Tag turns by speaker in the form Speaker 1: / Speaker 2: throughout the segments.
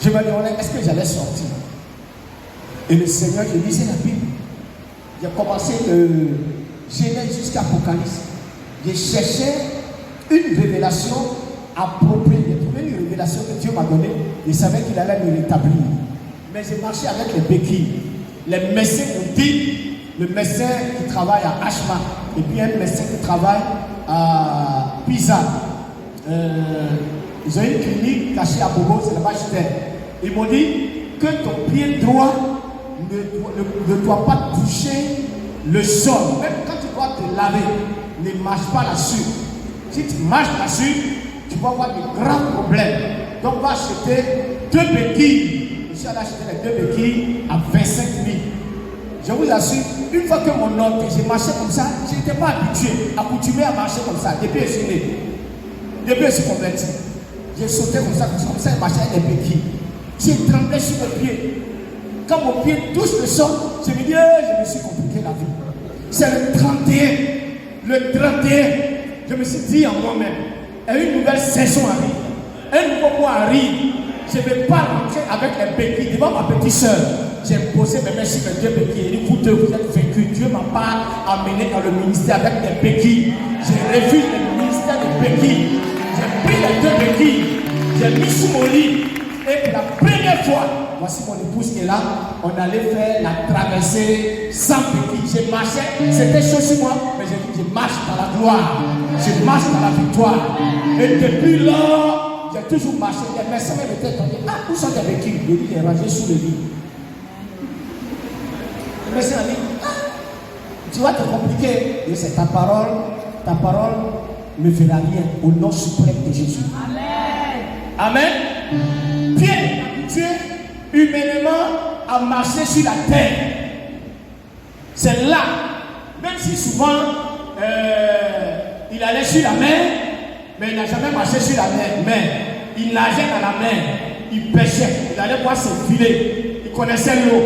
Speaker 1: Je me demandais, est-ce que j'allais sortir? Et le Seigneur, je lisais la Bible. J'ai commencé de Genèse jusqu'à Apocalypse. Je cherchais une révélation appropriée. J'ai trouvé une révélation que Dieu m'a donnée. Je savais qu'il allait me rétablir. Mais j'ai marché avec les béquilles. Les médecins ont dit, le médecin qui travaille à Ashma, et puis un médecin qui travaille à Pisa. Ils ont une clinique cachée à Bobo, c'est là-bas j'étais. Ils m'ont dit que ton pied droit ne doit pas toucher le sol. Même quand tu dois te laver, ne marche pas là-dessus. Si tu marches là-dessus, tu vas avoir de grands problèmes. Donc on va acheter 2 béquilles. Je suis allé acheter les 2 béquilles à 25 000. Je vous assure, une fois que mon oncle, j'ai marché comme ça, je n'étais pas accoutumé à marcher comme ça. Depuis que je suis né, depuis que je suis converti, j'ai sauté comme ça, et marché avec les béquilles. J'ai tremblé sur mes pieds. Quand mon pied touche le sol, je me dis, je me suis compliqué la vie. C'est le 31. Le 31, je me suis dit en moi-même, une nouvelle saison arrive. Un nouveau mois arrive. Je ne vais pas rentrer avec les béquilles. Devant ma petite soeur, j'ai posé mes mains sur mes 2 béquilles. Et vous deux, vous êtes vaincus. Dieu ne m'a pas amené dans le ministère avec des béquilles. J'ai refusé le ministère des béquilles. J'ai pris les 2 béquilles. J'ai mis sous mon lit. Et pour la première fois, voici mon épouse qui est là, on allait faire la traversée sans béquilles. J'ai marché, c'était chaud sur moi, mais j'ai dit, je marche dans la gloire. Je marche dans la victoire. Et depuis là, j'ai toujours marché. Les médecins m'étaient tombés. Ah, où sont les béquilles? Le lit est rangé sous le lit. Le médecin a dit, ah, tu vas te compliquer. Et c'est ta parole ne fera rien au nom suprême de Jésus. Amen. Amen. Pierre est habitué humainement à marcher sur la terre. C'est là, même si souvent il allait sur la mer, mais il n'a jamais marché sur la mer. Mais il nageait dans la mer, il pêchait, il allait voir ses filets, il connaissait l'eau.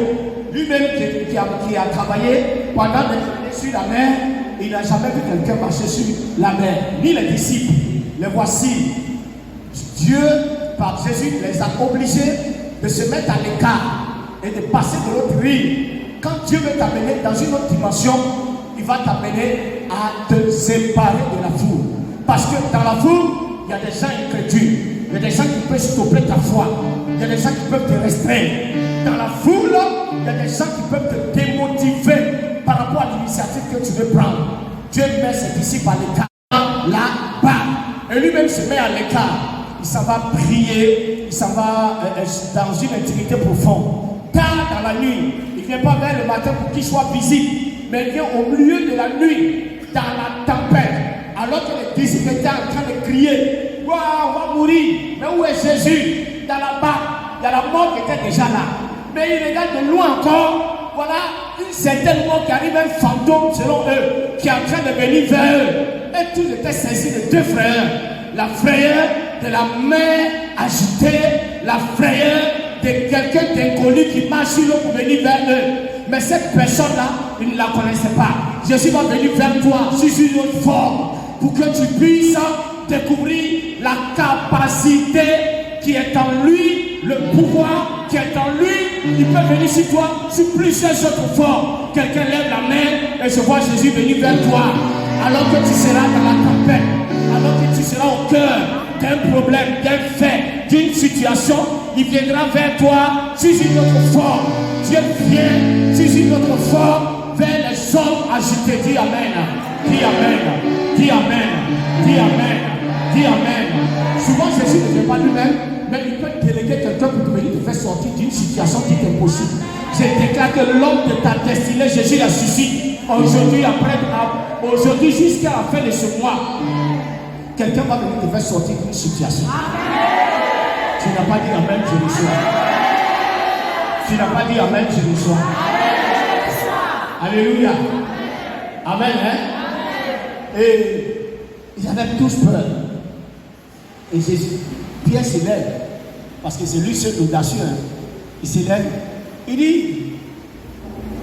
Speaker 1: Lui-même qui a travaillé pendant des années sur la mer, il n'a jamais vu quelqu'un marcher sur la mer, ni les disciples. Les voici. Dieu, par Jésus, les a obligés de se mettre à l'écart et de passer de l'autre rive. Quand Dieu veut t'amener dans une autre dimension, il va t'amener à te séparer de la foule. Parce que dans la foule, il y a des gens incrédules, il y a des gens qui peuvent stopper ta foi, il y a des gens qui peuvent te restreindre. Dans la foule, il y a des gens qui peuvent te démotiver par rapport à l'initiative que tu veux prendre. Dieu met ses disciples à l'écart, là-bas, et lui-même se met à l'écart. Il s'en va prier, il s'en va dans une intimité profonde. Tard dans la nuit, il ne vient pas vers le matin pour qu'il soit visible, mais il vient au milieu de la nuit, dans la tempête, alors que les disciples étaient en train de crier, waouh, on va mourir, mais où est Jésus? Dans la barque, il y a la mort qui était déjà là. Mais il regarde de loin encore, voilà une certaine mort qui arrive, un fantôme selon eux, qui est en train de venir vers eux. Et tous étaient saisis de 2 frayeurs. La frayeur de la main agitée, la frayeur de quelqu'un d'inconnu qui marche sur l'eau pour venir vers eux. Mais cette personne-là, ils ne la connaissaient pas. Jésus va venir vers toi sur une autre forme pour que tu puisses découvrir la capacité qui est en lui, le pouvoir qui est en lui. Il peut venir sur toi sur plusieurs autres formes. Quelqu'un lève la main et je vois Jésus venir vers toi alors que tu seras dans la tempête. Alors que tu seras au cœur d'un problème, d'un fait, d'une situation, il viendra vers toi sous une autre forme. Dieu vient sous une autre forme vers les hommes agités. Dis Amen. Dis Amen. Dis Amen. Dis Amen. Dis Amen. Souvent Jésus ne fait pas lui-même, mais il peut déléguer quelqu'un pour venir te faire sortir d'une situation qui est impossible. Je déclare que l'homme de ta destinée, Jésus la suscite. Aujourd'hui jusqu'à la fin de ce mois. Quelqu'un va venir te faire sortir d'une situation. Amen. Tu n'as pas dit Amen, je le sois. Tu n'as pas dit Amen, je le sois. Alléluia. Amen. Hein? Amen. Et ils avaient tous peur. Et Jésus, Pierre s'élève, parce que c'est lui seul audacieux. Hein? Il s'élève. Il dit,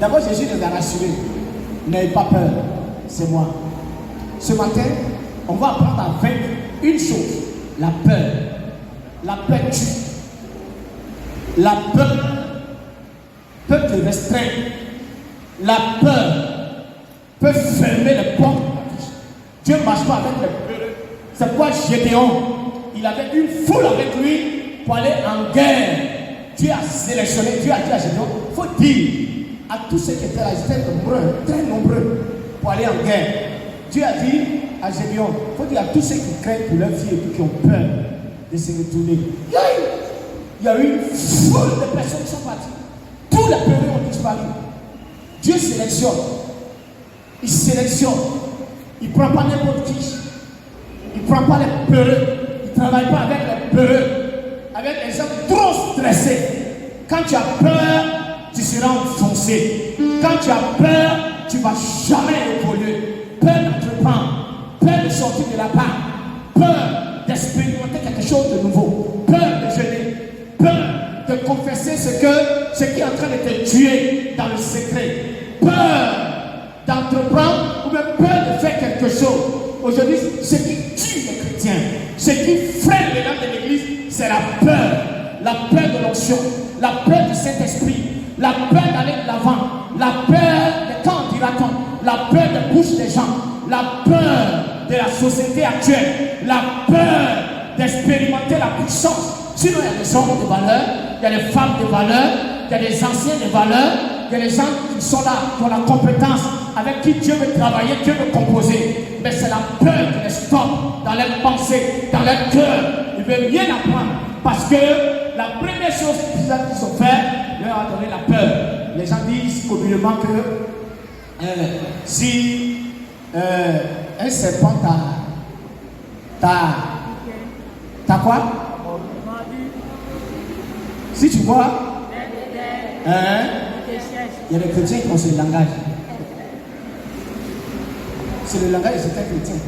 Speaker 1: d'abord Jésus les a rassurés. N'ayez pas peur, c'est moi. Ce matin, on va apprendre à vaincre une chose, la peur. La peur tue. La peur peut te restreindre. La peur peut fermer les portes de la vie. Dieu ne marche pas avec les peureux. C'est pourquoi Gédéon, il avait une foule avec lui pour aller en guerre. Dieu a sélectionné, Dieu a dit à Gédéon, il faut dire à tous ceux qui étaient là, ils étaient nombreux, très nombreux, pour aller en guerre. Dieu a dit à Gédéon, il faut dire à tous ceux qui craignent pour leur vie et qui ont peur de se retourner. Il y a eu une foule de personnes qui sont parties. Tous les peureux ont disparu. Dieu sélectionne. Il sélectionne. Il ne prend pas n'importe qui. Il ne prend pas les peureux. Il ne travaille pas avec les peureux. Avec les gens trop stressés. Quand tu as peur, tu seras enfoncé. Quand tu as peur, tu ne vas jamais évoluer. Peur d'entreprendre. Peur de sortir de la part. Peur d'expérimenter quelque chose de nouveau. Peur de jeûner. Peur de confesser ce qui est en train de te tuer dans le secret. Peur d'entreprendre ou même peur de faire quelque chose. Aujourd'hui, ce qui tue les chrétiens, ce qui freine les lames de l'église, c'est la peur. La peur de l'onction, la peur du Saint-Esprit, la peur d'aller de l'avant, la peur de quand dira-t-on, la peur de bouche des gens, la peur de la société actuelle, la peur d'expérimenter la puissance. Sinon, il y a des hommes de valeur, il y a des femmes de valeur, il y a des anciens de valeur, il y a des gens qui sont là, qui ont la compétence, avec qui Dieu veut travailler, Dieu veut composer. Mais c'est la peur qui les stoppe dans leurs pensées, dans leur cœur. Ils ne veulent rien apprendre. Parce que la première chose qu'ils ont fait, leur a donné la peur. Les gens disent communément que si un serpent t'as quoi? Si tu vois, il y a des chrétiens qui ont ce langage. C'est le langage de certains chrétiens.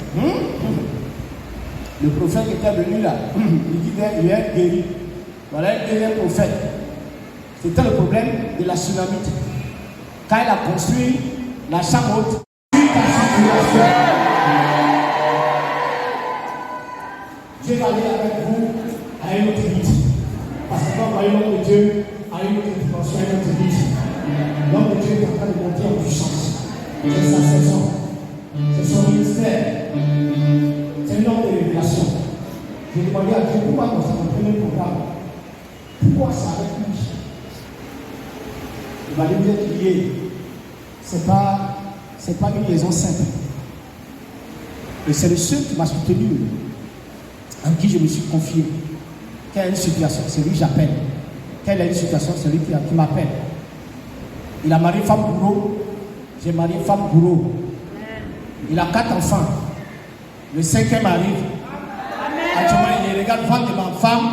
Speaker 1: Le prophète qui était venu là, il dit qu'il est guéri. Voilà un deuxième prophète. C'était le problème de la tsunamite. Quand il a construit la chambre haute, Dieu va aller avec vous à une autre vie. Parce que quand vous voyez l'homme de Dieu à une autre dimension, à une autre vie, l'homme de Dieu est en train de monter en puissance. C'est sa saison. C'est son ministère. C'est une ordre de révélation. J'ai demandé à Dieu pourquoi dans son premier programme, pourquoi ça avec lui. Il va lui dire qu'il est. C'est pas une liaison simple. Et c'est le seul qui m'a soutenu, en qui je me suis confié. Quelle est une situation, c'est lui que j'appelle. Quelle est une situation, c'est lui qui m'appelle. Il a marié femme bourreau, j'ai marié femme bourreau. Il a 4 enfants. Le 5e arrive. Actuellement, il regarde vendre de ma femme.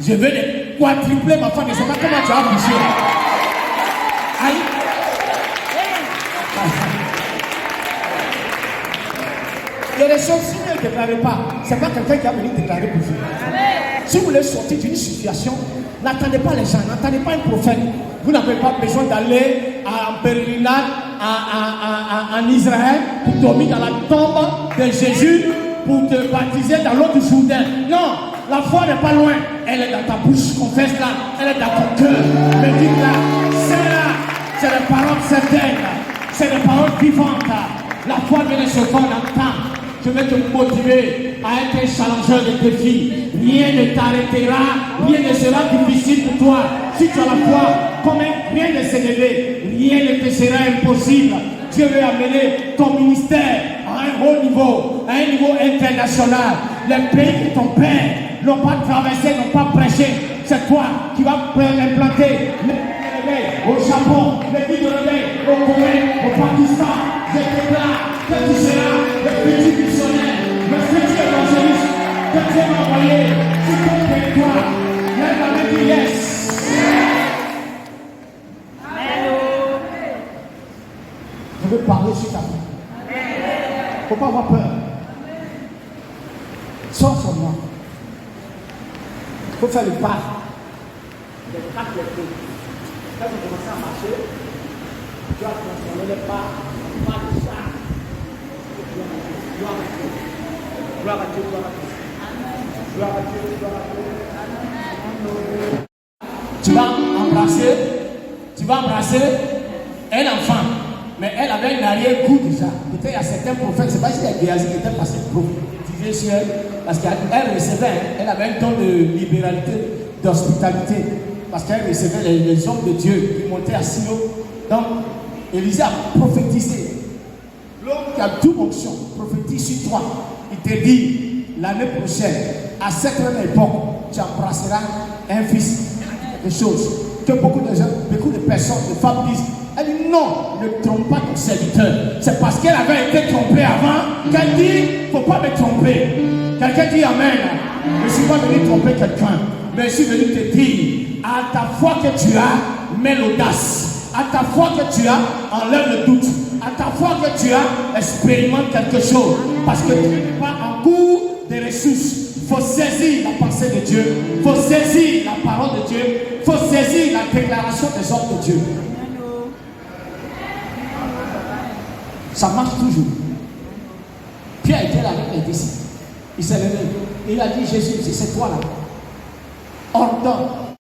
Speaker 1: Je veux quadrupler ma femme. Je ne sais pas comment tu as accouché. Aïe. Il y a des choses, si vous ne déclarez pas, ce n'est pas quelqu'un qui a venu déclarer pour vous. Si vous voulez sortir d'une situation, n'attendez pas les gens, n'attendez pas un prophète. Vous n'avez pas besoin d'aller en pèlerinage en Israël pour dormir dans la tombe de Jésus pour te baptiser dans l'eau du Jourdain. Non, la foi n'est pas loin. Elle est dans ta bouche, confesse-la. Elle est dans ton cœur. Médite-la. C'est là. C'est des paroles certaines. C'est des paroles vivantes. La foi vient de ce qu'on entend. Je vais te motiver à être un challengeur de défis. Rien ne t'arrêtera, rien ne sera difficile pour toi. Si tu as la foi, comme rien ne s'est levé, rien ne te sera impossible. Dieu veut amener ton ministère à un haut niveau, à un niveau international. Les pays que ton père n'ont pas traversé, n'ont pas prêché, c'est toi qui vas implanter le réveil au Japon, le guide de réveil au Corée, au Pakistan. Je déclare que tu seras le futur missionnaire, le futur évangéliste que Dieu m'a envoyé sur ton territoire. Lève la main du yes. Je veux parler sur ta vie. Il ne faut pas avoir peur. Sors sur moi. Il faut faire le pas. Les 4 lettres. Quand on commence à marcher, tu dois transformer les pas en pas de ça. Gloire à Dieu. Gloire à Dieu, gloire à Dieu. Gloire à Dieu, gloire à Dieu. tu vas embrasser un enfant. Mais elle avait un arrière-goût déjà. Peut-être il y a certains prophètes, c'est pas si il y a Géasi qui était passé prophétisé sur elle, parce qu'elle recevait, elle avait un don de libéralité, d'hospitalité, parce qu'elle recevait les hommes de Dieu qui montaient à Silo. Donc, Élisée a prophétisé. L'homme qui a toute onction prophétise sur toi. Il te dit, l'année prochaine, à cette même époque, tu embrasseras un fils, quelque chose que beaucoup de personnes, de femmes disent. Elle dit non, ne trompe pas ton serviteur. C'est parce qu'elle avait été trompée avant qu'elle dit, il ne faut pas me tromper. Quelqu'un dit amen. Je ne suis pas venu tromper quelqu'un, mais je suis venu te dire, à ta foi que tu as, mets l'audace. À ta foi que tu as, enlève le doute. À ta foi que tu as, expérimente quelque chose. Parce que tu n'es pas en cours de ressources. Il faut saisir la pensée de Dieu. Il faut saisir la parole de Dieu. Il faut saisir la déclaration des hommes de Dieu. Ça marche toujours. Pierre était là avec les disciples. Il s'est levé. Il a dit, Jésus, c'est toi là. Ordonne